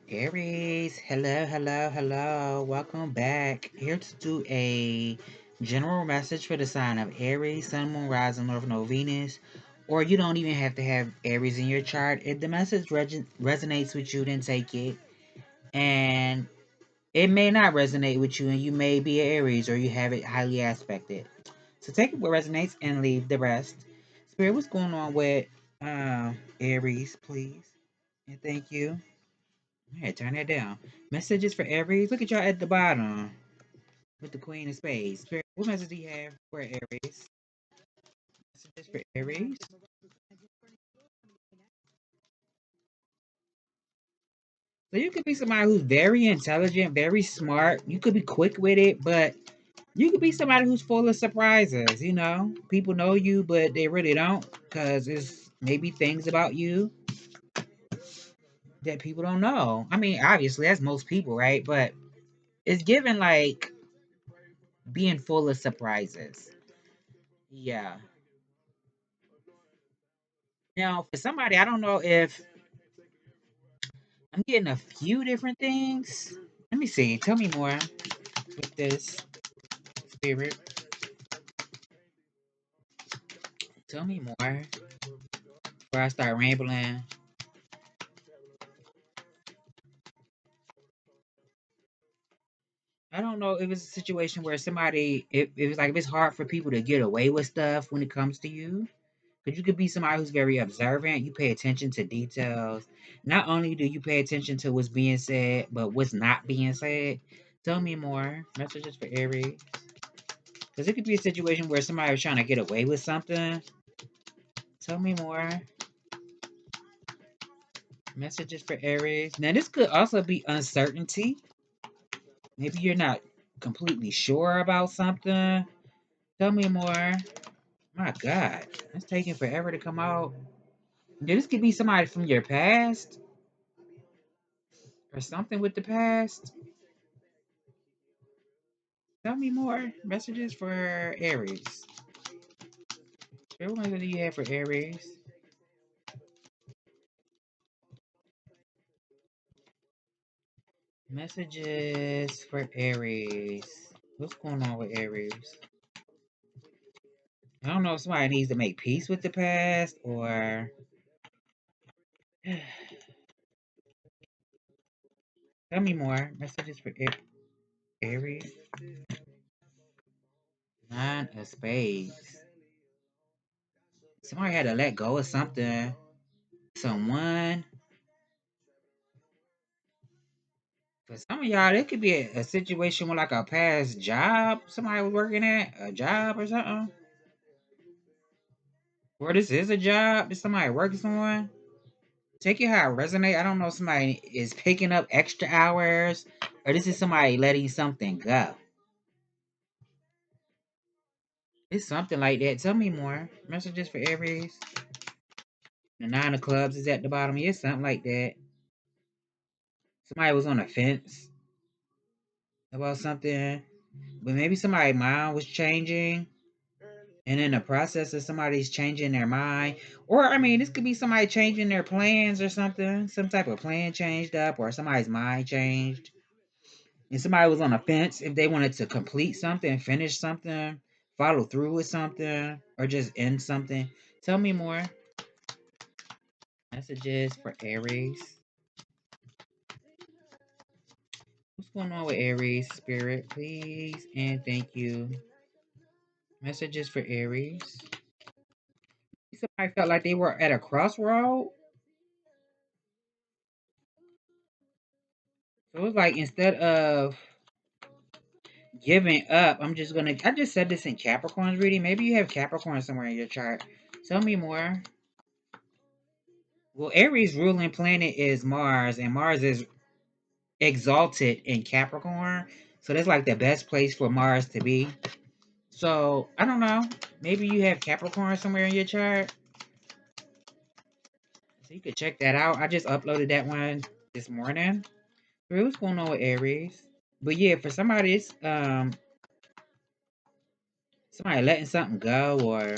Aries, hello, hello, hello. Welcome back. Here to do a general message for the sign of Aries, Sun, Moon, Rising, North Node, Venus. Or you don't even have to have Aries in your chart. If the message resonates with you, then take it. And it may not resonate with you, and you may be an Aries or you have it highly aspected. So take what resonates and leave the rest. Spirit, what's going on with Aries, please? And thank you. Yeah, turn that down. Messages for Aries. Look at y'all at the bottom with the Queen of Spades. Spirit, what message do you have for Aries? Messages for Aries. So you could be somebody who's very intelligent, very smart. You could be quick with it, but you could be somebody who's full of surprises. You know, people know you, but they really don't because it's maybe things about you that people don't know. I mean, obviously, that's most people, right? But it's given like being full of surprises. Yeah. Now, for somebody, I don't know if I'm getting a few different things. Let me see. Tell me more with this spirit. Tell me more before I start rambling. I don't know if it's a situation where somebody, if it's like if it's hard for people to get away with stuff when it comes to you. Because you could be somebody who's very observant. You pay attention to details. Not only do you pay attention to what's being said, but what's not being said. Tell me more. Messages for Aries. Because it could be a situation where somebody was trying to get away with something. Tell me more. Messages for Aries. Now, this could also be uncertainty. Maybe you're not completely sure about something. Tell me more. My God, it's taking forever to come out. This could be somebody from your past or something with the past. Tell me more. Messages for Aries. What ones do you have for Aries? Messages for Aries. What's going on with Aries? I don't know if somebody needs to make peace with the past or tell me more. Messages for Aries. Nine of spades. Somebody had to let go of something. Someone. For some of y'all, it could be a situation with like a past job somebody was working at, a job or something. Or this is a job that somebody working on. Take it how it resonate. I don't know if somebody is picking up extra hours or this is somebody letting something go. It's something like that. Tell me more. Messages for Aries. The nine of clubs is at the bottom. Yeah, something like that. Somebody was on the fence about something, but maybe somebody's mind was changing, and in the process of somebody's changing their mind, or I mean, this could be somebody changing their plans or something. Some type of plan changed up, or somebody's mind changed, and somebody was on a fence if they wanted to complete something, finish something, follow through with something, or just end something. Tell me more. Messages for Aries. What's going on with Aries spirit, please? And thank you. Messages for Aries. Somebody felt like they were at a crossroad. So it was like instead of giving up, I just said this in Capricorn's reading. Maybe you have Capricorn somewhere in your chart. Tell me more. Well, Aries' ruling planet is Mars, and Mars is exalted in Capricorn. So that's like the best place for Mars to be. So I don't know. Maybe you have Capricorn somewhere in your chart. So you could check that out. I just uploaded that one this morning. What's going on with Aries? But yeah, for somebody, it's somebody letting something go, or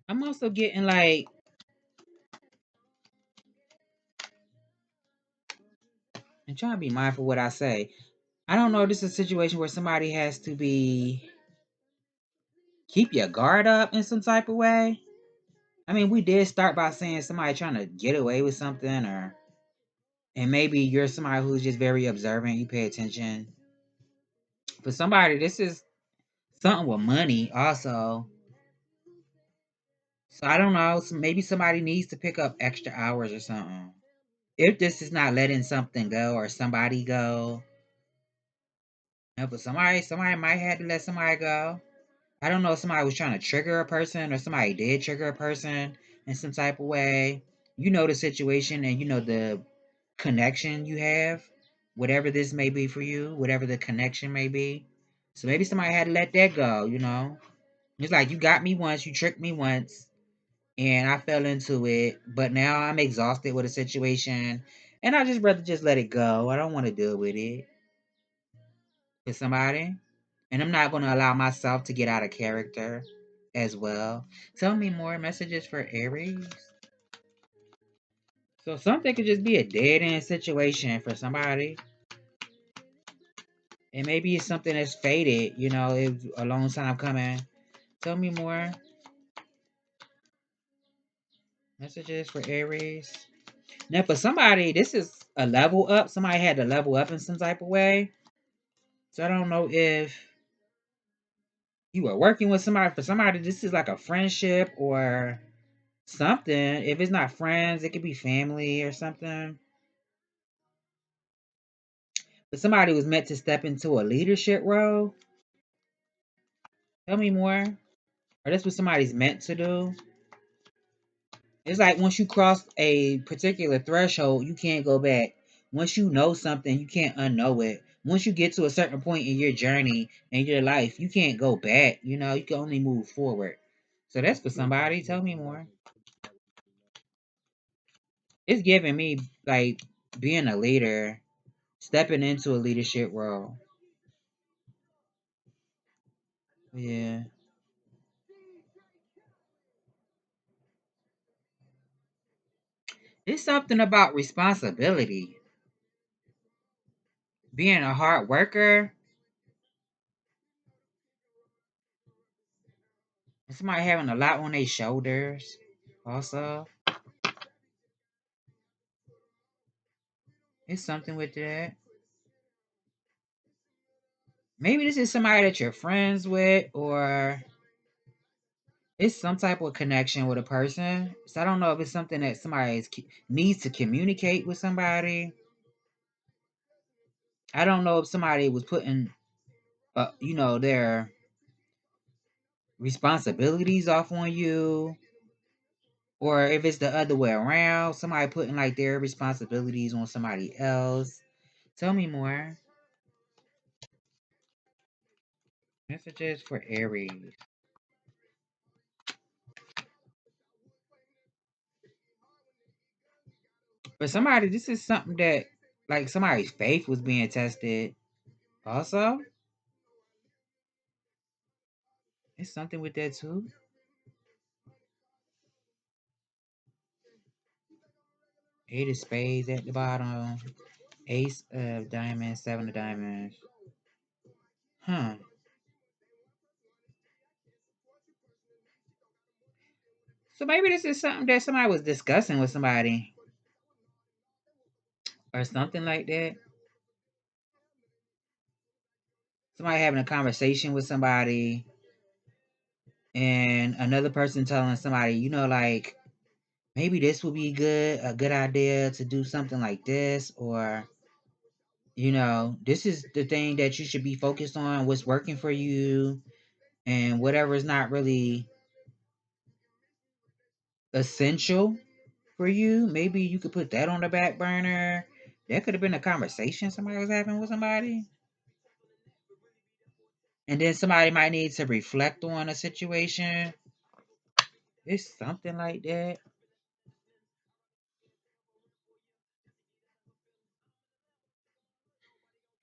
I'm also getting like I'm trying to be mindful what I say. I don't know if this is a situation where somebody has to keep your guard up in some type of way. I mean, we did start by saying somebody trying to get away with something, and maybe you're somebody who's just very observant, you pay attention. For somebody, this is something with money also. So I don't know, maybe somebody needs to pick up extra hours or something. If this is not letting something go or somebody go. No, but somebody might have to let somebody go. I don't know if somebody was trying to trigger a person or somebody did trigger a person in some type of way. You know the situation and you know the connection you have, whatever this may be for you, whatever the connection may be. So maybe somebody had to let that go, you know? It's like you got me once, you tricked me once, and I fell into it, but now I'm exhausted with a situation, and I just rather just let it go. I don't want to deal with it with somebody. And I'm not going to allow myself to get out of character as well. Tell me more messages for Aries. So something could just be a dead end situation for somebody. And maybe it's something that's faded, you know, it's a long time coming. Tell me more messages for Aries. Now, for somebody, this is a level up. Somebody had to level up in some type of way. So I don't know if you were working with somebody. For somebody, this is like a friendship or something. If it's not friends, it could be family or something. But somebody was meant to step into a leadership role. Tell me more. Or that's what somebody's meant to do. It's like once you cross a particular threshold, you can't go back. Once you know something, you can't unknow it. Once you get to a certain point in your journey in your life, you can't go back. You know, you can only move forward. So that's for somebody. Tell me more. It's giving me like being a leader, stepping into a leadership role. Yeah. It's something about responsibility. Being a hard worker, and somebody having a lot on their shoulders. Also, it's something with that. Maybe this is somebody that you're friends with, or it's some type of connection with a person. So I don't know if it's something that needs to communicate with somebody. I don't know if somebody was putting, their responsibilities off on you, or if it's the other way around, somebody putting like their responsibilities on somebody else. Tell me more. Messages for Aries. For somebody, this is something that, like, somebody's faith was being tested. Also, it's something with that too. Eight of spades at the bottom. Ace of diamonds, seven of diamonds. Huh. So maybe this is something that somebody was discussing with somebody or something like that. Somebody having a conversation with somebody and another person telling somebody, like maybe this would be a good idea to do something like this, or this is the thing that you should be focused on, what's working for you, and whatever is not really essential for you, maybe you could put that on the back burner. That could have been a conversation somebody was having with somebody. And then somebody might need to reflect on a situation. It's something like that.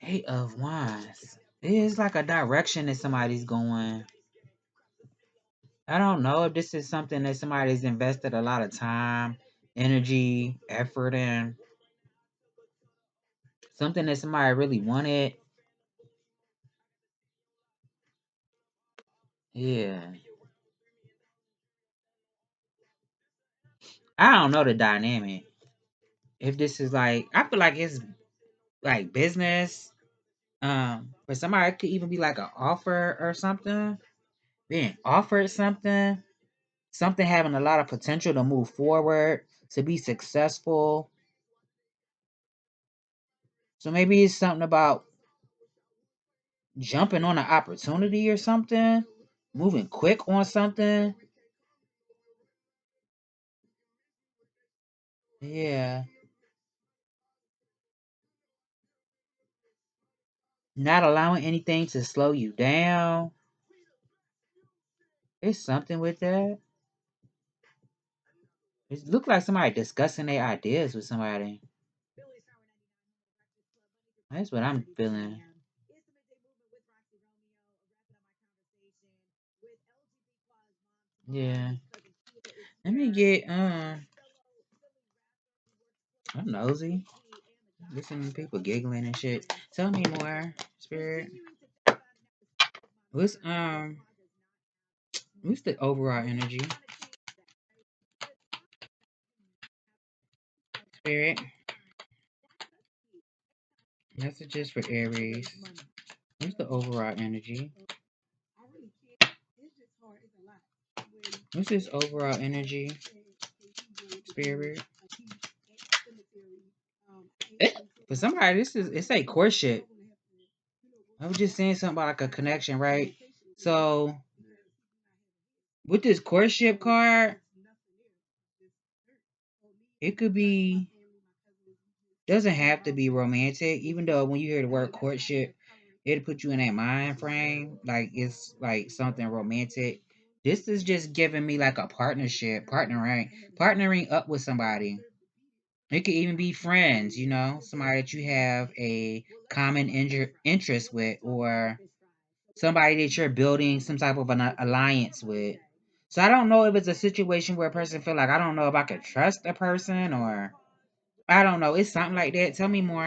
Eight of Wands. It's like a direction that somebody's going. I don't know if this is something that somebody's invested a lot of time, energy, effort in. Something that somebody really wanted. Yeah. I don't know the dynamic. If this is like, I feel like it's like business. For somebody, it could even be like an offer or something. Being offered something, something having a lot of potential to move forward, to be successful. So maybe it's something about jumping on an opportunity or something, moving quick on something. Yeah. Not allowing anything to slow you down. It's something with that. It looked like somebody discussing their ideas with somebody. That's what I'm feeling. Yeah. Let me get I'm nosy. Listening to people giggling and shit. Tell me more, Spirit. What's what's the overall energy? Spirit. Messages for Aries. What's the overall energy? What's this overall energy? Spirit. For somebody, it's a courtship. I was just saying something about like a connection, right? So with this courtship card, it could be, doesn't have to be romantic, even though when you hear the word courtship, it'll put you in that mind frame, like it's like something romantic. This is just giving me like a partnership, partnering up with somebody. It could even be friends, somebody that you have a common interest with, or somebody that you're building some type of an alliance with. So I don't know if it's a situation where a person feel like, I don't know if I could trust a person, or I don't know. It's something like that. Tell me more.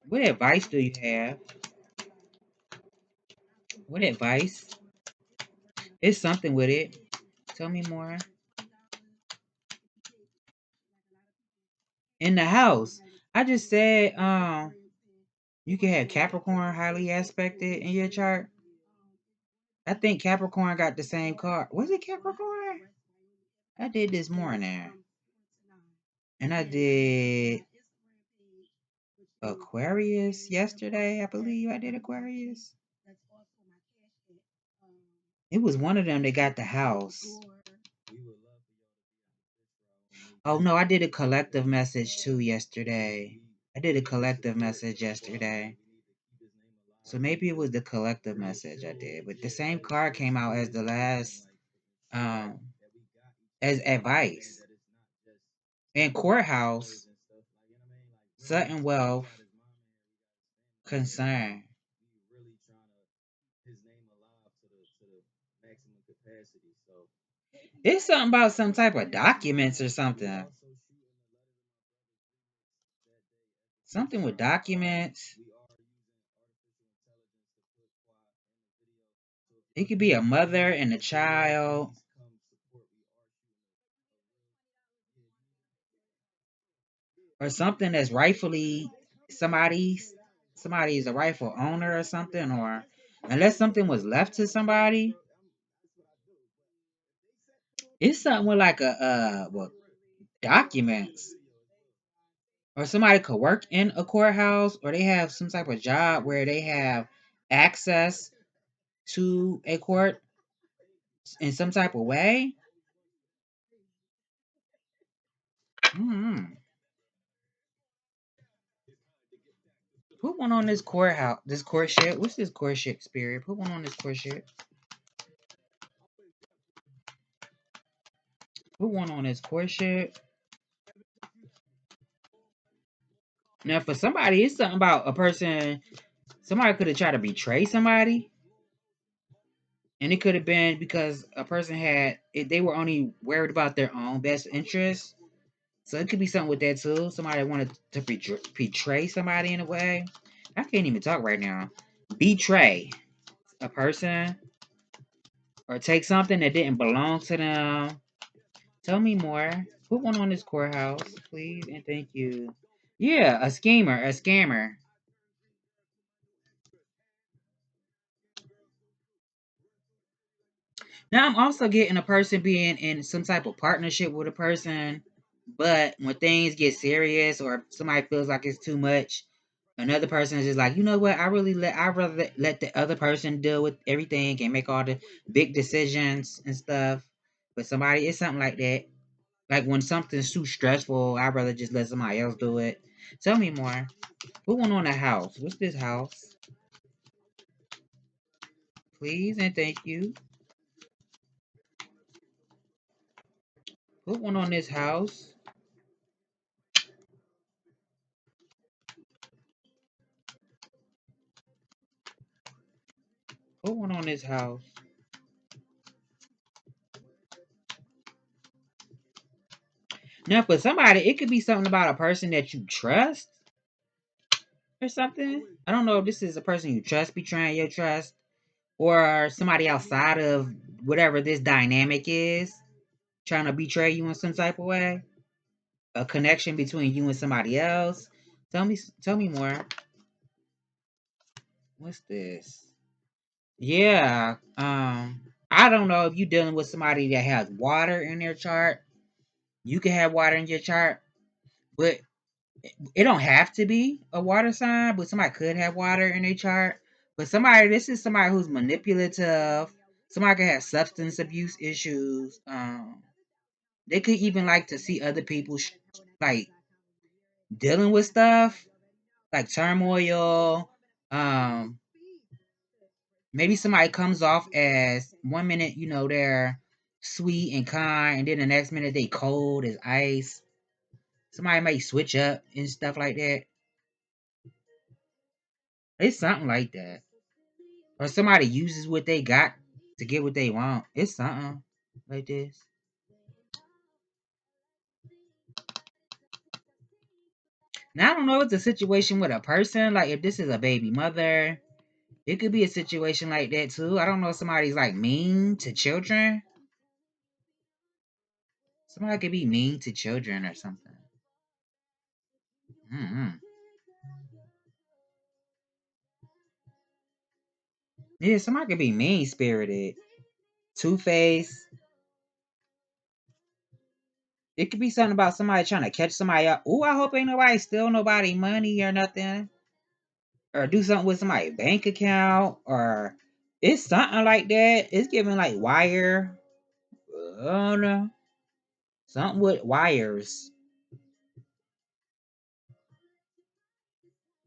What advice do you have? What advice? It's something with it. Tell me more. In the house. I just said, you can have Capricorn highly aspected in your chart. I think Capricorn got the same card. Was it Capricorn? I did this morning. And I did Aquarius yesterday. I believe I did Aquarius. It was one of them that got the house. Oh no, I did a collective message too yesterday. I did a collective message yesterday. So maybe it was the collective message I did. But the same card came out as the last um as advice. And courthouse, sudden wealth, concern. It's something about some type of documents or something. Something with documents. It could be a mother and a child. Or something that's rightfully somebody's. Somebody is a rightful owner or something. Or unless something was left to somebody. It's something with like documents. Or somebody could work in a courthouse, or they have some type of job where they have access to a court in some type of way. Mm-hmm. Put one on this courthouse, this courtship. What's this courtship, Spirit? Put one on this courtship. Put one on this courtship. Now, for somebody, it's something about a person. Somebody could have tried to betray somebody, and it could have been because a person they were only worried about their own best interest. So it could be something with that too. Somebody wanted to betray somebody in a way. I can't even talk right now. Betray a person or take something that didn't belong to them. Tell me more. Put one on this courthouse, please, and thank you. Yeah, a schemer, a scammer. Now I'm also getting a person being in some type of partnership with a person, but when things get serious or somebody feels like it's too much, another person is just like, you know what? I rather let the other person deal with everything and make all the big decisions and stuff. But somebody, it's something like that. Like when something's too stressful, I'd rather just let somebody else do it. Tell me more. Put one on the house. What's this house? Please and thank you. Put one on this house. Put one on this house. Now, for somebody, it could be something about a person that you trust or something. I don't know if this is a person you trust betraying your trust or somebody outside of whatever this dynamic is trying to betray you in some type of way. A connection between you and somebody else. Tell me more. What's this? Yeah. I don't know if you're dealing with somebody that has water in their chart. You can have water in your chart, but it don't have to be a water sign, but somebody could have water in their chart. But this is somebody who's manipulative. Somebody could have substance abuse issues. They could even like to see other people like dealing with stuff like turmoil. Um, Maybe somebody comes off as one minute, they're sweet and kind, and then the next minute they cold as ice. Somebody might switch up and stuff like that. It's something like that. Or somebody uses what they got to get what they want. It's something like this. Now I don't know if it's a situation with a person, like if this is a baby mother, it could be a situation like that too. I don't know if somebody's like mean to children. Somebody could be mean to children or something. Mm-hmm. Yeah, somebody could be mean spirited, two faced. It could be something about somebody trying to catch somebody up. Ooh, I hope ain't nobody steal nobody money or nothing. Or do something with somebody's bank account. Or it's something like that. It's giving like wire. I don't know. Something with wires.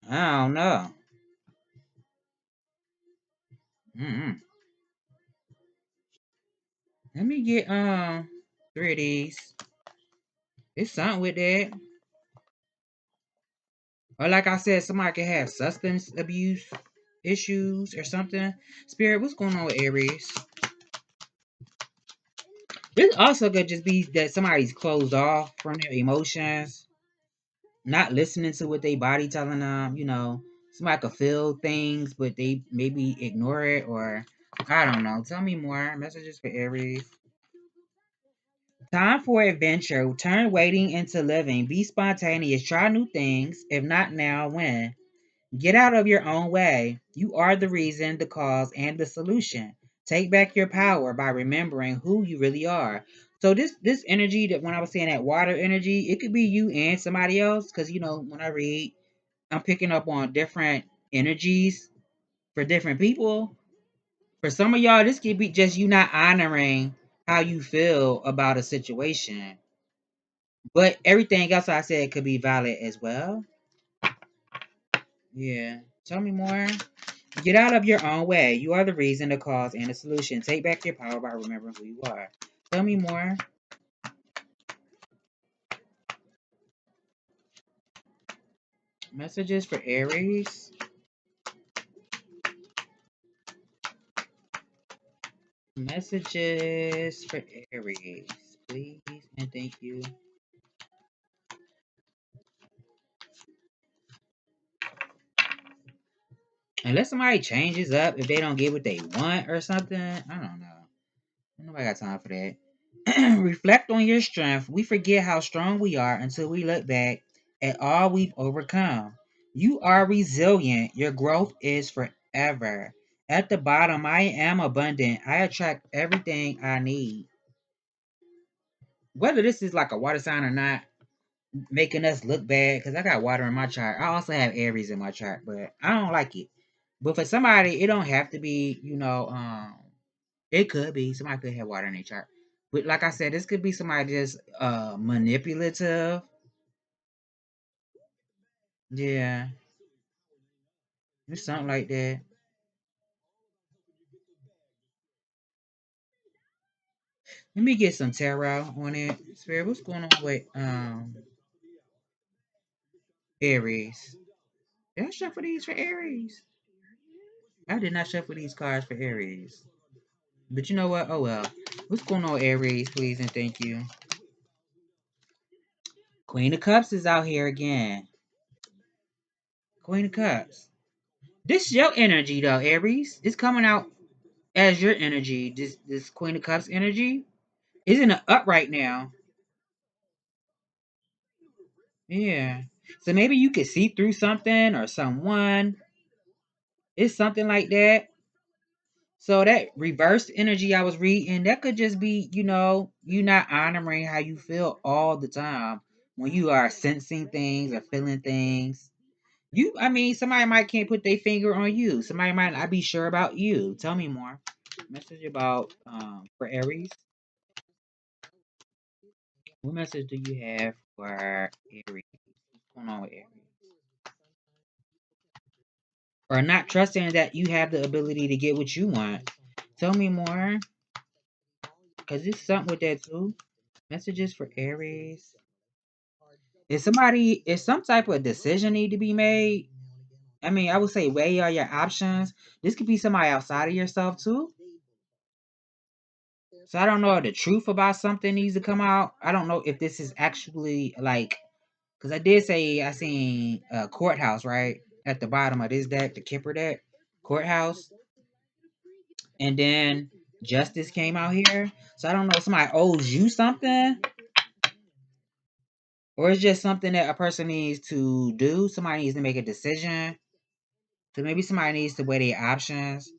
I don't know. Mm-mm. Let me get three of these. It's something with that. Or like I said, somebody could have substance abuse issues or something. Spirit, what's going on with Aries? This also could just be that somebody's closed off from their emotions, not listening to what their body telling them. Somebody could feel things, but they maybe ignore it, or I don't know. Tell me more. Messages for Aries. Time for adventure. Turn waiting into living. Be spontaneous. Try new things. If not now, when? Get out of your own way. You are the reason, the cause, and the solution. Take back your power by remembering who you really are. So this energy that when I was saying that water energy, it could be you and somebody else. Because when I read, I'm picking up on different energies for different people. For some of y'all, this could be just you not honoring how you feel about a situation. But everything else I said could be valid as well. Yeah. Tell me more. Get out of your own way. You are the reason, the cause, and the solution. Take back your power by remembering who you are. Tell me more. Messages for Aries. Messages for Aries, please, and thank you. Unless somebody changes up if they don't get what they want or something. I don't know. Nobody got time for that. Reflect on your strength. We forget how strong we are until we look back at all we've overcome. You are resilient. Your growth is forever. At the bottom, I am abundant. I attract everything I need. Whether this is like a water sign or not, making us look bad, because I got water in my chart. I also have Aries in my chart, but I don't like it. But for somebody, it don't have to be, it could be. Somebody could have water in their chart. But like I said, this could be somebody just manipulative. Yeah. It's something like that. Let me get some tarot on it. Spirit, what's going on with Aries? Did I shuffle these for Aries? I did not shuffle these cards for Aries. But you know what? Oh well. What's going on, Aries? Please and thank you. Queen of Cups is out here again. Queen of Cups. This is your energy though, Aries. It's coming out as your energy. This Queen of Cups energy is in the up right now. Yeah. So maybe you could see through something or someone. It's something like that. So that reverse energy I was reading, that could just be, you not honoring how you feel all the time when you are sensing things or feeling things. Somebody might can't put their finger on you. Somebody might not be sure about you. Tell me more. Message about for Aries. What message do you have for Aries? What's going on with Aries? Or not trusting that you have the ability to get what you want. Tell me more. Because it's something with that too. Messages for Aries. Is some type of decision need to be made? I would say weigh all your options. This could be somebody outside of yourself too. So I don't know if the truth about something needs to come out. I don't know if this is actually like, because I did say I seen a courthouse right at the bottom of this deck, the Kipper deck, courthouse, and then justice came out here. So I don't know if somebody owes you something, or it's just something that a person needs to do. Somebody needs to make a decision. So maybe somebody needs to weigh their options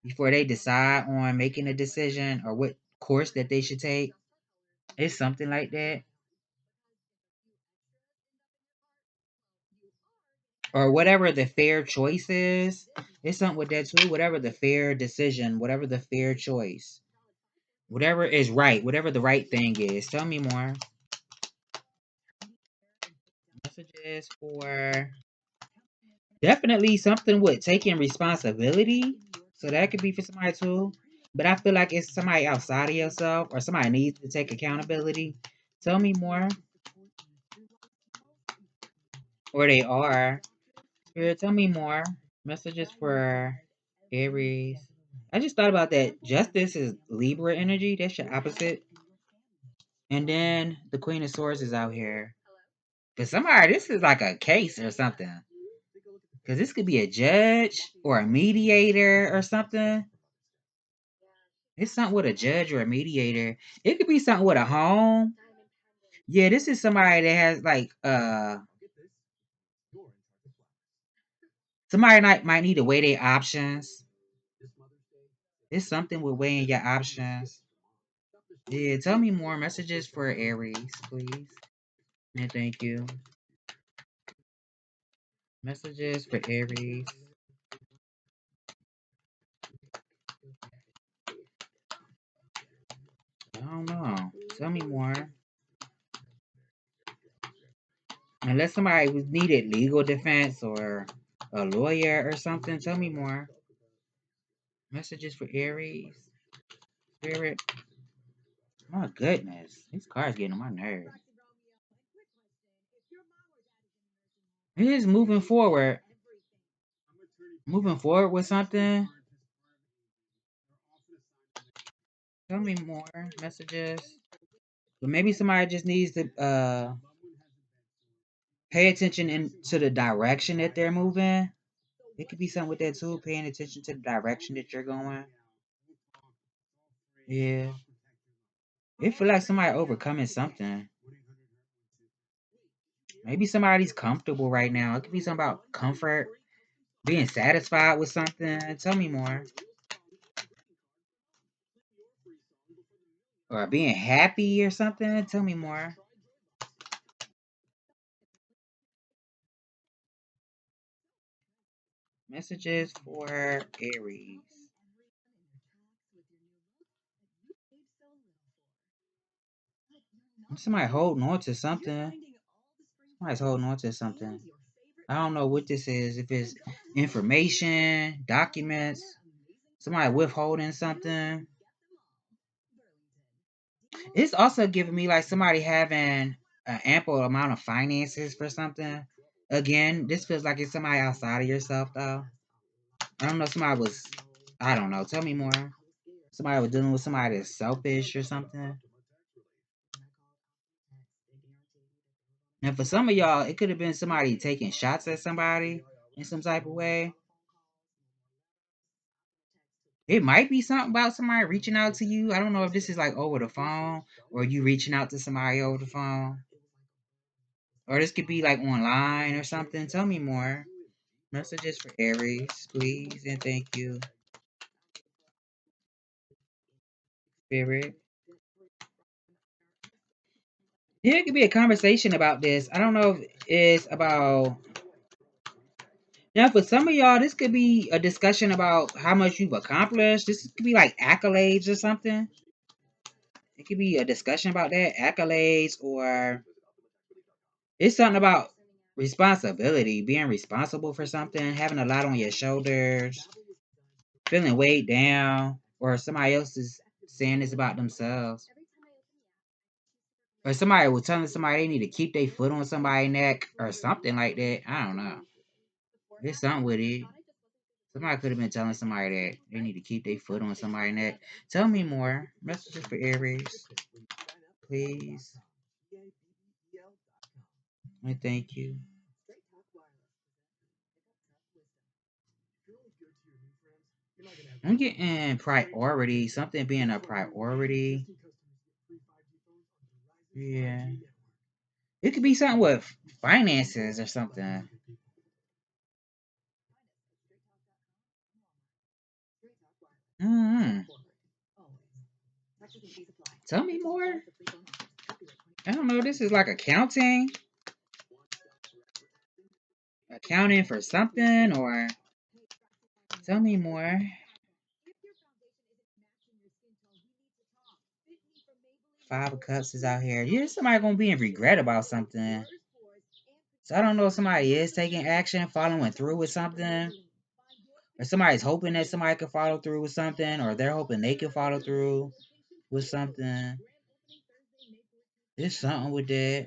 before they decide on making a decision or what course that they should take. It's something like that. Or whatever the fair choice is. It's something with that too. Whatever the fair decision, whatever the fair choice, whatever is right, whatever the right thing is. Tell me more. Messages for definitely something with taking responsibility. So that could be for somebody too. But I feel like it's somebody outside of yourself or somebody needs to take accountability. Tell me more. Or they are. Spirit, tell me more. Messages for Aries. I just thought about that. Justice is Libra energy. That's your opposite. And then the Queen of Swords is out here. For somebody, this is like a case or something. Because this could be a judge or a mediator or something. It's something with a judge or a mediator. It could be something with a home. Yeah, this is somebody that has like somebody might need to weigh their options. It's something with weighing your options. Yeah, tell me more messages for Aries, please. And thank you. Messages for Aries. I don't know. Tell me more. Unless somebody was needed legal defense or a lawyer or something, tell me more. Messages for Aries. Spirit. My goodness. These cards getting on my nerves. It is moving forward. Moving forward with something. Tell me more messages. But maybe somebody just needs to pay attention into the direction that they're moving. It could be something with that too, paying attention to the direction that you're going. Yeah. It feel like somebody overcoming something. Maybe somebody's comfortable right now. It could be something about comfort, being satisfied with something. Tell me more. Or being happy or something. Tell me more. Messages for Aries. Somebody holding on to something. Somebody's holding on to something. I don't know what this is. If it's information, documents, somebody withholding something. It's also giving me like somebody having an ample amount of finances for something. Again, this feels like it's somebody outside of yourself, though. I don't know. Somebody was, I don't know. Tell me more. Somebody was dealing with somebody that's selfish or something. And for some of y'all, it could have been somebody taking shots at somebody in some type of way. It might be something about somebody reaching out to you. I don't know if this is like over the phone or you reaching out to somebody over the phone. Or this could be like online or something. Tell me more. Messages for Aries, please, and thank you. Spirit. Yeah, it could be a conversation about this. I don't know if it's about. Now, for some of y'all, this could be a discussion about how much you've accomplished. This could be like accolades or something. It could be a discussion about that, accolades, or it's something about responsibility, being responsible for something, having a lot on your shoulders, feeling weighed down, or somebody else is saying this about themselves. Or somebody was telling somebody they need to keep their foot on somebody's neck or something like that. I don't know. There's something with it. Somebody could have been telling somebody that they need to keep their foot on somebody's neck. Tell me more. Messages for Aries, please. And thank you. I'm getting priority. Something being a priority. Yeah. It could be something with finances or something. Mm-hmm. Tell me more. I don't know. This is like accounting. Accounting for something or tell me more. Five of Cups is out here. Yeah, somebody gonna be in regret about something. So I don't know if somebody is taking action, following through with something, or somebody's hoping that somebody can follow through with something, or they're hoping they can follow through with something. There's something with that.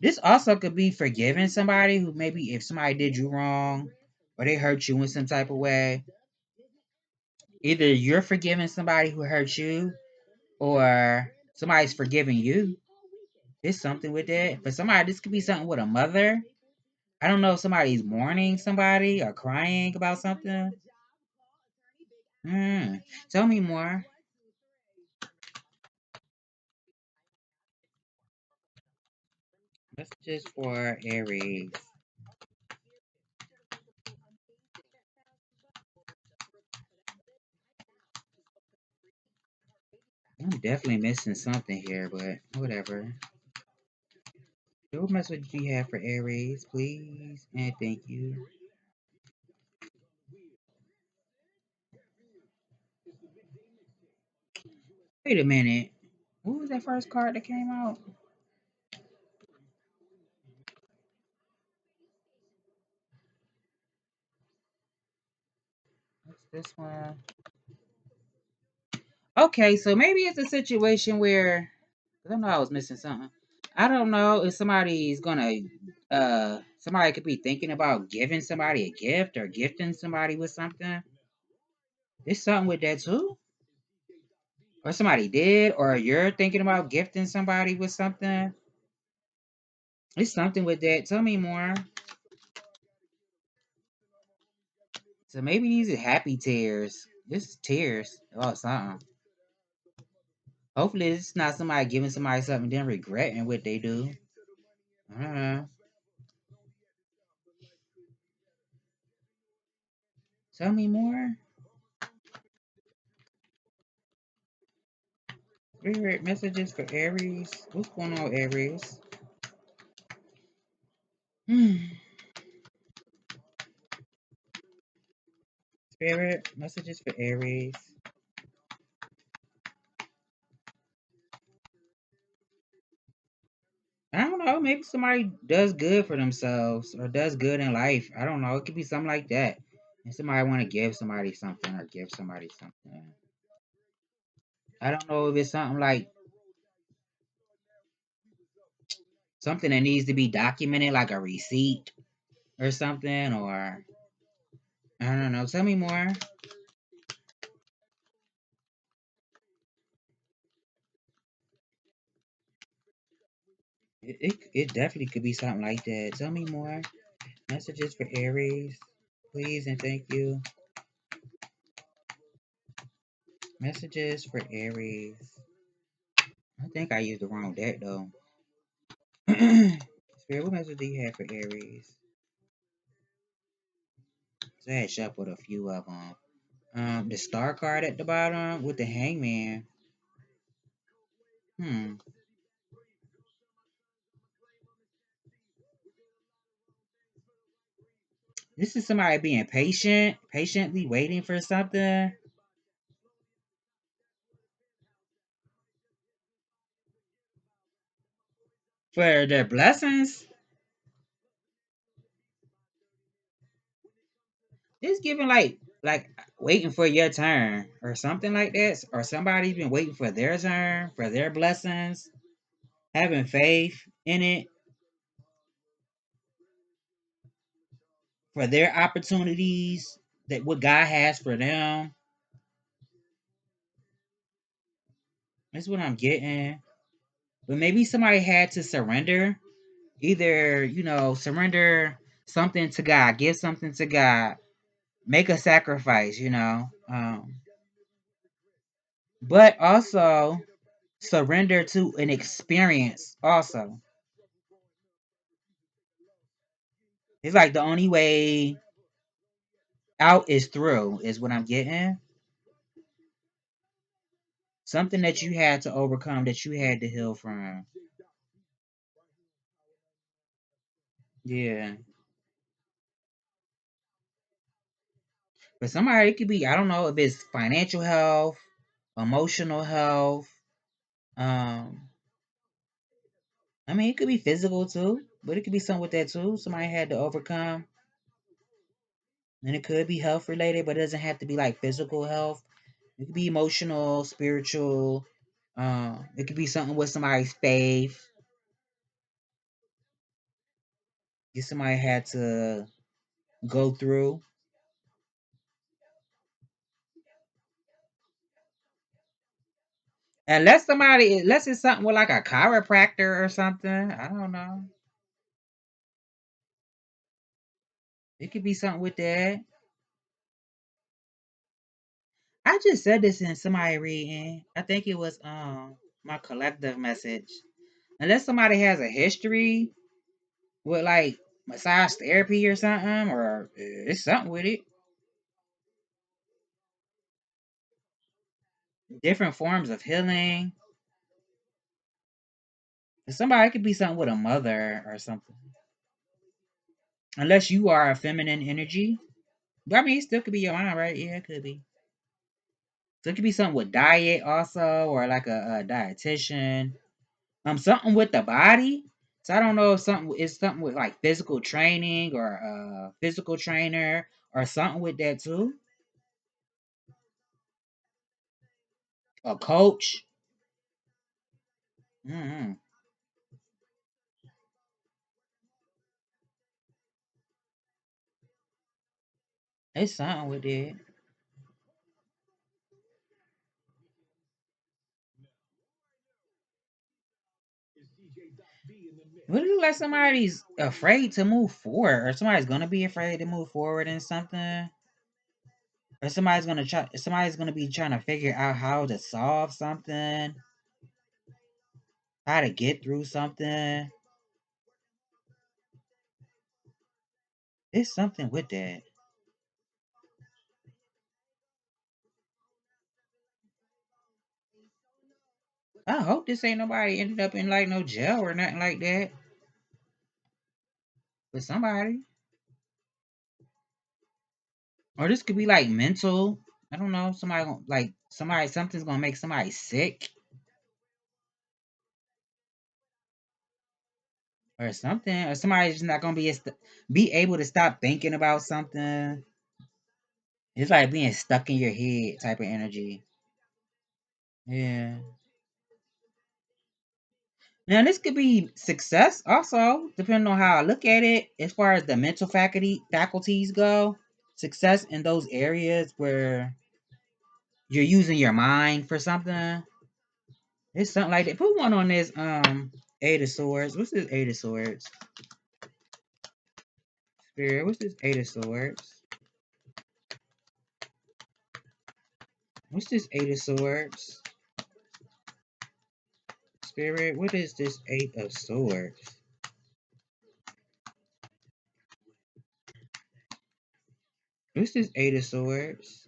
This also could be forgiving somebody who maybe if somebody did you wrong or they hurt you in some type of way. Either you're forgiving somebody who hurt you or somebody's forgiving you. There's something with that. For somebody, this could be something with a mother. I don't know if somebody's mourning somebody or crying about something. Tell me more. Messages for Aries. I'm definitely missing something here, but whatever. What message do you have for Aries, please? And thank you. Wait a minute. What was that first card that came out? What's this one? Okay, so maybe it's a situation where I don't know I was missing something. I don't know if somebody's gonna somebody could be thinking about giving somebody a gift or gifting somebody with something. There's something with that too. Or somebody did, or you're thinking about gifting somebody with something. There's something with that. Tell me more. So maybe these are happy tears. This is tears or something. Hopefully, it's not somebody giving somebody something then regretting what they do. I don't know. Tell me more. Spirit messages for Aries. What's going on, Aries? Spirit messages for Aries. I don't know. Maybe somebody does good for themselves or does good in life. I don't know. It could be something like that. And somebody want to give somebody something or give somebody something. I don't know if it's something like something that needs to be documented, like a receipt or something, or I don't know. Tell me more. It definitely could be something like that. Tell me more. Messages for Aries, please and thank you. Messages for Aries. I think I used the wrong deck though. Spirit, what message do you have for Aries? So I had shuffled a few of them. The star card at the bottom with the hangman. Hmm. This is somebody being patient, patiently waiting for something. For their blessings. It's giving like waiting for your turn or something like that. Or somebody's been waiting for their turn, for their blessings, having faith in it, for their opportunities that what God has for them. That's what I'm getting. But maybe somebody had to surrender. Either, surrender something to God, give something to God, make a sacrifice. But also surrender to an experience also. It's like the only way out is through, is what I'm getting. Something that you had to overcome, that you had to heal from. Yeah. But somebody, it could be, I don't know if it's financial health, emotional health. Um, I mean, it could be physical too, but it could be something with that too. Somebody had to overcome. And it could be health related, but it doesn't have to be like physical health. It could be emotional, spiritual. It could be something with somebody's faith. That somebody had to go through. Unless it's something with like a chiropractor or something. I don't know. It could be something with that. I just said this in somebody reading. I think it was my collective message. Unless somebody has a history with like massage therapy or something, or it's something with it. Different forms of healing. Somebody it could be something with a mother or something. Unless you are a feminine energy. But I mean, it still could be your mom, right? Yeah, it could be. So it could be something with diet also, or like a dietitian. Something with the body. So I don't know if something is something with like physical training or a physical trainer or something with that too. A coach. Mm-hmm. It's something with it. What if like somebody's afraid to move forward, or somebody's gonna be afraid to move forward in something? Or somebody's gonna be trying to figure out how to solve something, how to get through something. It's something with that. I hope this ain't nobody ended up in like no jail or nothing like that. But somebody. Or this could be like mental. I don't know. Something's gonna make somebody sick or something. Or somebody's just not gonna be able to stop thinking about something. It's like being stuck in your head type of energy. Yeah. Now this could be success also, depending on how I look at it. As far as the mental faculties go, success in those areas where you're using your mind for something. It's something like that. Put one on this Eight of Swords. What's this Eight of Swords? Spirit, what's this Eight of Swords? What's this Eight of Swords? Spirit, what is this Eight of Swords? What's this Eight of Swords?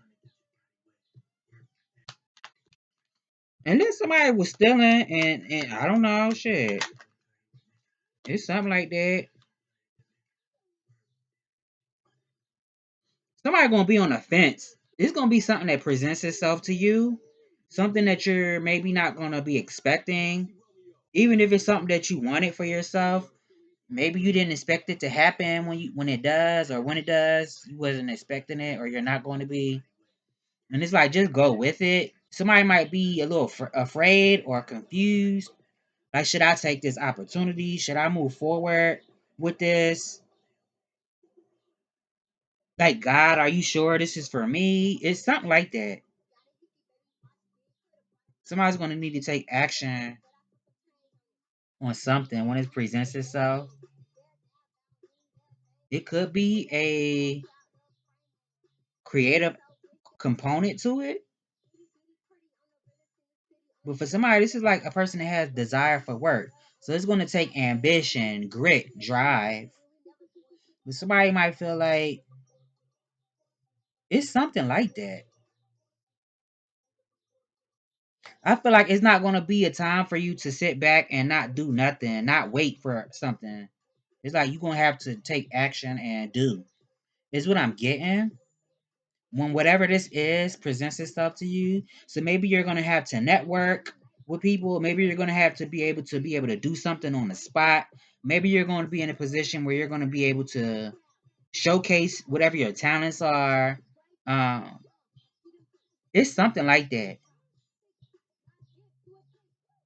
And then somebody was stealing and I don't know, shit. It's something like that. Somebody gonna be on the fence. It's gonna be something that presents itself to you. Something that you're maybe not gonna be expecting. Even if it's something that you wanted for yourself. Maybe you didn't expect it to happen when it does, or when it does, you wasn't expecting it, or you're not going to be. And it's like just go with it. Somebody might be a little afraid or confused. Like, should I take this opportunity? Should I move forward with this? Like, God, are you sure this is for me? It's something like that. Somebody's going to need to take action on something when it presents itself. It could be a creative component to it. But for somebody, this is like a person that has desire for work. So it's going to take ambition, grit, drive. But somebody might feel like it's something like that. I feel like it's not going to be a time for you to sit back and not do nothing, not wait for something. It's like you're going to have to take action and do. Is what I'm getting. When whatever this is presents itself to you. So maybe you're going to have to network with people. Maybe you're going to have to be able to do something on the spot. Maybe you're going to be in a position where you're going to be able to showcase whatever your talents are. Um, it's something like that.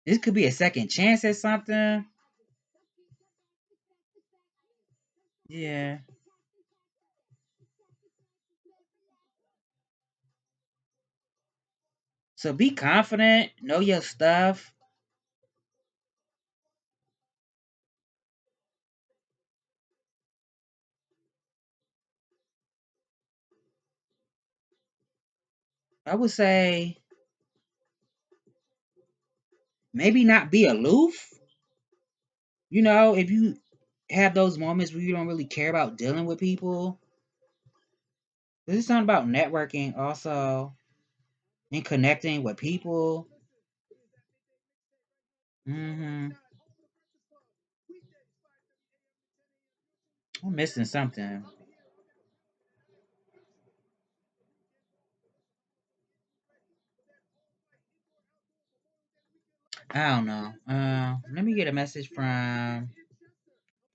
This could be a second chance at something. Yeah. So be confident, know your stuff. I would say maybe not be aloof. If you have those moments where you don't really care about dealing with people, this is something about networking also and connecting with people. I'm missing something. I don't know. Let me get a message from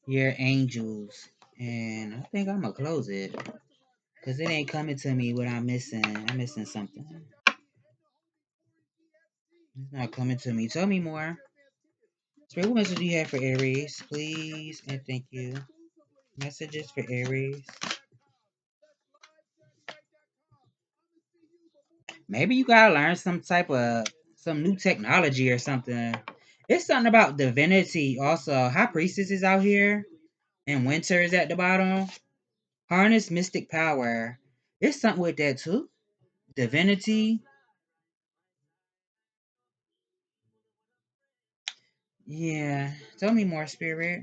your angels, and I think I'm gonna close it because it ain't coming to me what I'm missing. I'm missing something. It's not coming to me. Tell me more. Spirit, what message do you have for Aries, please, and thank you. Messages for Aries. Maybe you gotta learn some new technology or something. It's something about divinity also. High Priestess is out here, and Winter is at the bottom. Harness mystic power. It's something with that too. Divinity. Yeah. Tell me more, Spirit.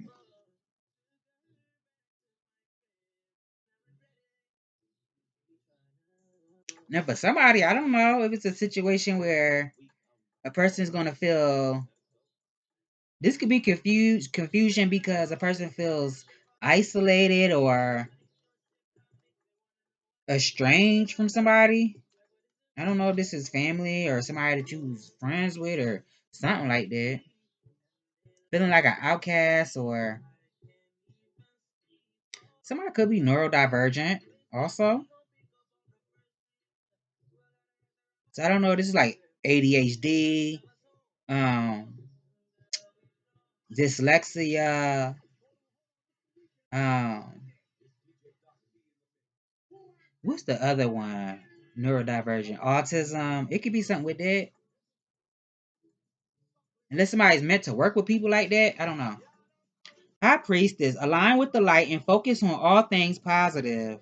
Now, for somebody, I don't know if it's a situation where a person is going to feel. This could be confusion because a person feels isolated or estranged from somebody. I don't know if this is family or somebody that you was friends with or something like that. Feeling like an outcast or somebody could be neurodivergent also. So I don't know. This is like ADHD, um, dyslexia, um, what's the other one? Neurodivergent, autism. It could be something with that. Unless somebody's meant to work with people like that, I don't know. High Priestess, align with the light and focus on all things positive.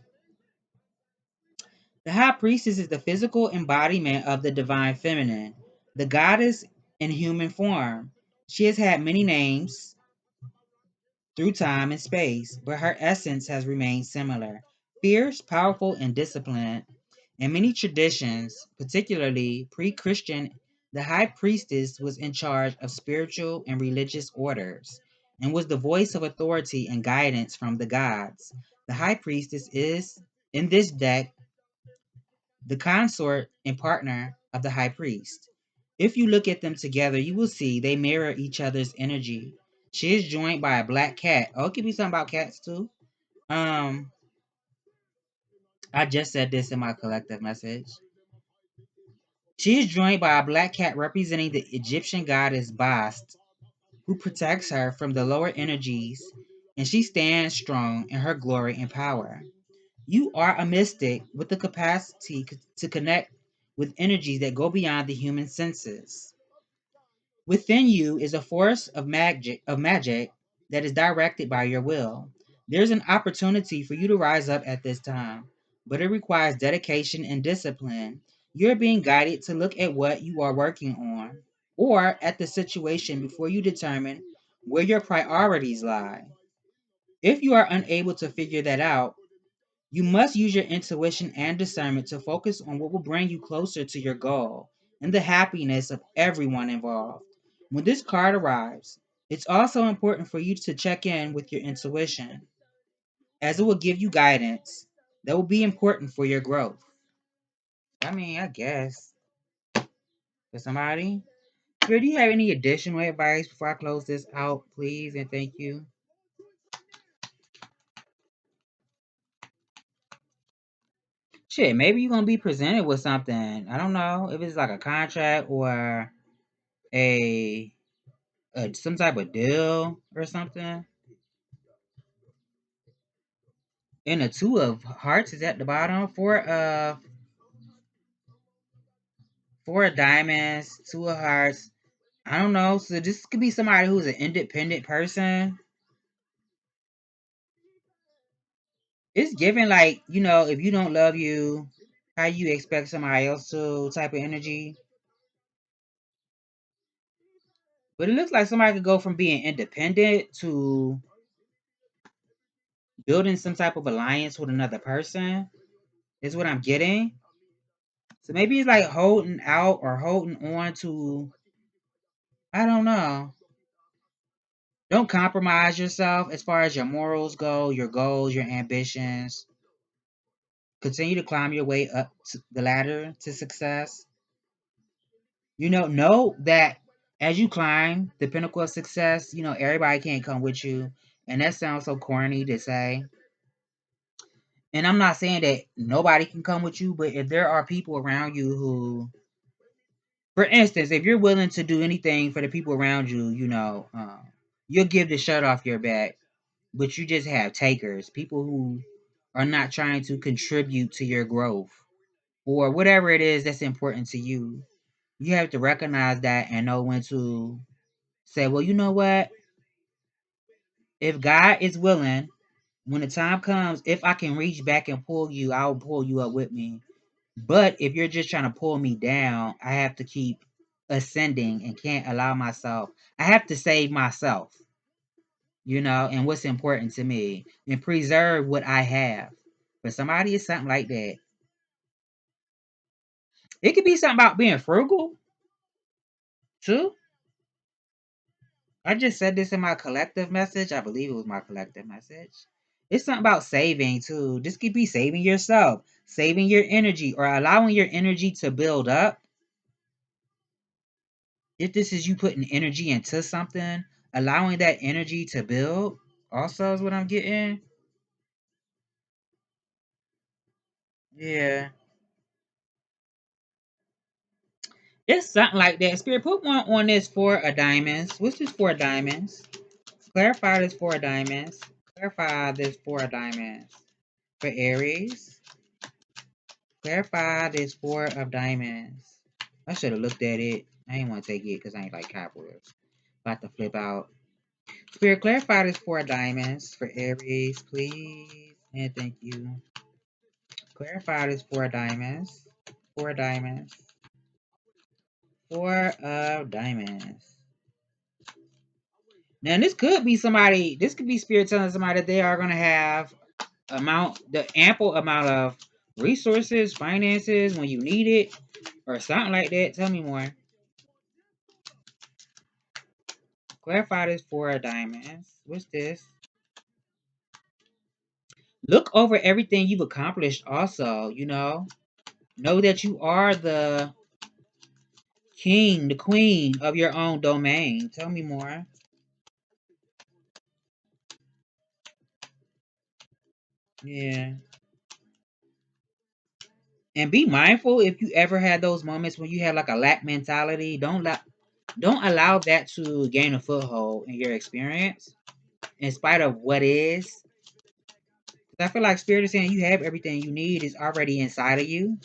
The High Priestess is the physical embodiment of the divine feminine, the goddess in human form. She has had many names through time and space, but her essence has remained similar: fierce, powerful, and disciplined. In many traditions, particularly pre Christian, the high priestess was in charge of spiritual and religious orders and was the voice of authority and guidance from the gods. The high priestess is, in this deck, the consort and partner of the high priest. If you look at them together, you will see they mirror each other's energy. She is joined by a black cat. Oh, it could be something about cats too. Um, I just said this in my collective message. She is joined by a black cat representing the Egyptian goddess Bast, who protects her from the lower energies, and she stands strong in her glory and power. You are a mystic with the capacity to connect with energies that go beyond the human senses. Within you is a force of magic that is directed by your will. There's an opportunity for you to rise up at this time, but it requires dedication and discipline. You're being guided to look at what you are working on or at the situation before you determine where your priorities lie. If you are unable to figure that out, you must use your intuition and discernment to focus on what will bring you closer to your goal and the happiness of everyone involved. When this card arrives, it's also important for you to check in with your intuition, as it will give you guidance that will be important for your growth. I mean, I guess. For somebody? Here, do you have any additional advice before I close this out, please? And thank you. Shit, maybe you're gonna be presented with something. I don't know if it's like a contract or a some type of deal or something. And the two of hearts is at the bottom. Four of diamonds, two of hearts. I don't know. So this could be somebody who's an independent person. It's given like, if you don't love you, how you expect somebody else to type of energy. But it looks like somebody could go from being independent to building some type of alliance with another person, is what I'm getting. So maybe it's like holding out or holding on to, I don't know. Don't compromise yourself as far as your morals go, your goals, your ambitions. Continue to climb your way up the ladder to success. Know that as you climb the pinnacle of success, everybody can't come with you. And that sounds so corny to say. And I'm not saying that nobody can come with you, but if there are people around you who, for instance, if you're willing to do anything for the people around you, you'll give the shirt off your back, but you just have takers, people who are not trying to contribute to your growth or whatever it is that's important to you. You have to recognize that and know when to say, well, you know what? If God is willing, when the time comes, if I can reach back and pull you, I'll pull you up with me. But if you're just trying to pull me down, I have to keep ascending and can't allow myself. I have to save myself, and what's important to me and preserve what I have. For somebody, it's something like that. It could be something about being frugal, too. I just said this in my collective message. I believe it was my collective message. It's something about saving, too. This could be saving yourself, saving your energy, or allowing your energy to build up. If this is you putting energy into something, allowing that energy to build, also is what I'm getting. Yeah. It's something like that. Spirit, put one on this four of diamonds. What's this four of diamonds? Clarify this four of diamonds. Clarify this four of diamonds. For Aries. Clarify this four of diamonds. I should have looked at it. I ain't want to take it because I ain't like Capricorn. About to flip out. Spirit, clarify this four of diamonds for Aries, please. And thank you. Clarify this four of diamonds. Four of diamonds. Four of diamonds. Now this could be somebody. This could be spirit telling somebody that they are going to have the ample amount of resources, finances when you need it, or something like that. Tell me more. Clarify this four of diamonds. What's this? Look over everything you've accomplished. Also, know that you are the king, the queen of your own domain. Tell me more. Yeah. And be mindful if you ever had those moments when you had like a lack mentality. Don't allow that to gain a foothold in your experience, in spite of what is. 'Cause I feel like Spirit is saying you have everything you need is already inside of you,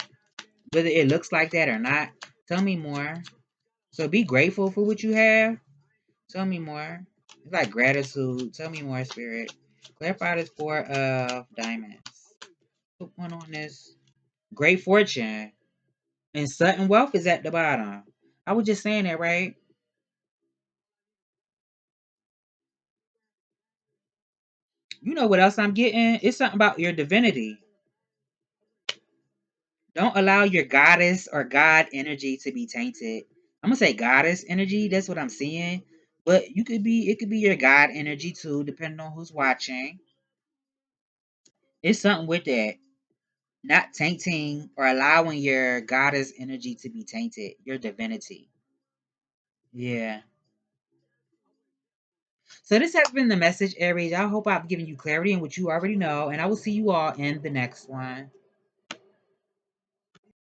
whether it looks like that or not. Tell me more. So be grateful for what you have. Tell me more. It's like gratitude. Tell me more, Spirit. Clarify this four of diamonds. Put one on this. Great fortune. And sudden wealth is at the bottom. I was just saying that, right? You know what else I'm getting? It's something about your divinity. Don't allow your goddess or God energy to be tainted. I'm gonna say goddess energy. That's what I'm seeing. But it could be your God energy too, depending on who's watching. It's something with that. Not tainting or allowing your goddess energy to be tainted. Your divinity. Yeah. So this has been the message, Aries. I hope I've given you clarity in what you already know, and I will see you all in the next one.